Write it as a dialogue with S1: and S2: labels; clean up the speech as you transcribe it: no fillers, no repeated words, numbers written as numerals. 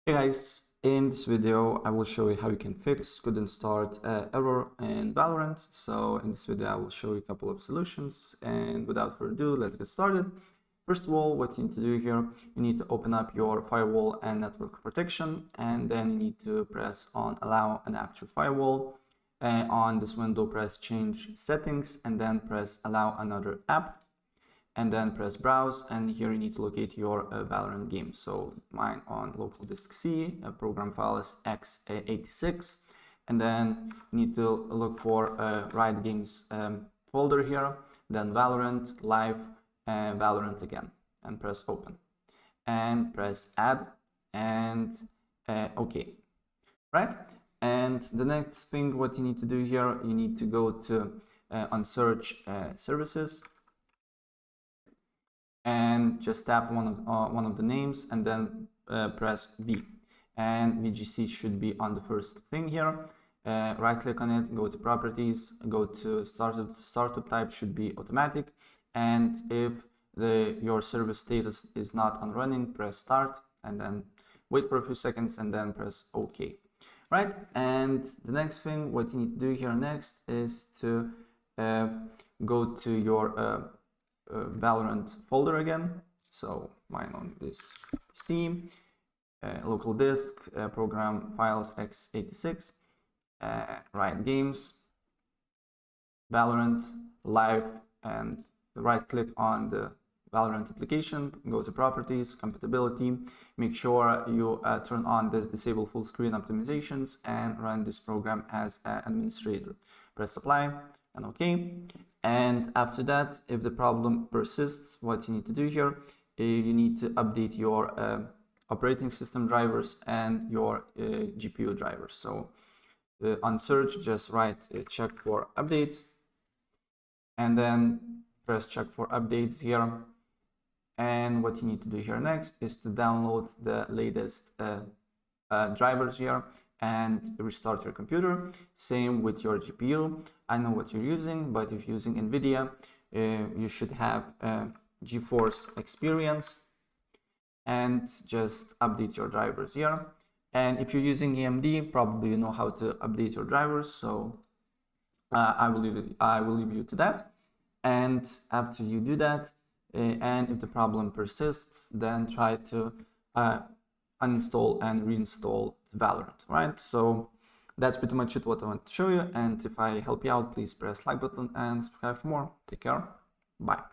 S1: Hey guys, in this video I will show you how you can fix couldn't start error in Valorant. So in this video I will show you a couple of solutions, and without further ado, let's get started. First of all, what you need to do here, you need to open up your firewall and network protection, and then you need to press on allow an actual firewall. On this window, press change settings and then press allow another app, and then press browse, and here you need to locate your Valorant game. So mine on local disk C, program file is x86, and then you need to look for Riot Games folder here, then Valorant, live, Valorant again, and press open, and press add, and okay, right? And the next thing what you need to do here, you need to go to on search services, and just tap one of the names, and then press V, and VGC should be on the first thing here. Right click on it, go to properties, go to startup type should be automatic, and if your service status is not on running, press start and then wait for a few seconds and then press OK. Right, and the next thing what you need to do here next is to go to your Valorant folder again. So mine on this PC, local disk, program files x86, Riot Games, Valorant, live, and right click on the Valorant application, go to properties, compatibility, make sure you turn on this disable full screen optimizations and run this program as an administrator. Press apply and OK. And after that, if the problem persists, what you need to do here, you need to update your operating system drivers and your GPU drivers. So on search, just write check for updates, and then press check for updates here. And what you need to do here next is to download the latest drivers here and restart your computer. Same with your GPU. I know what you're using, but if you're using NVIDIA, you should have GeForce Experience, and just update your drivers here. And if you're using AMD, probably you know how to update your drivers, so I will leave you to that. And after you do that, and if the problem persists, then try to uninstall and reinstall Valorant, right? So that's pretty much it what I want to show you, and if I help you out, please press like button and subscribe for more. Take care, bye.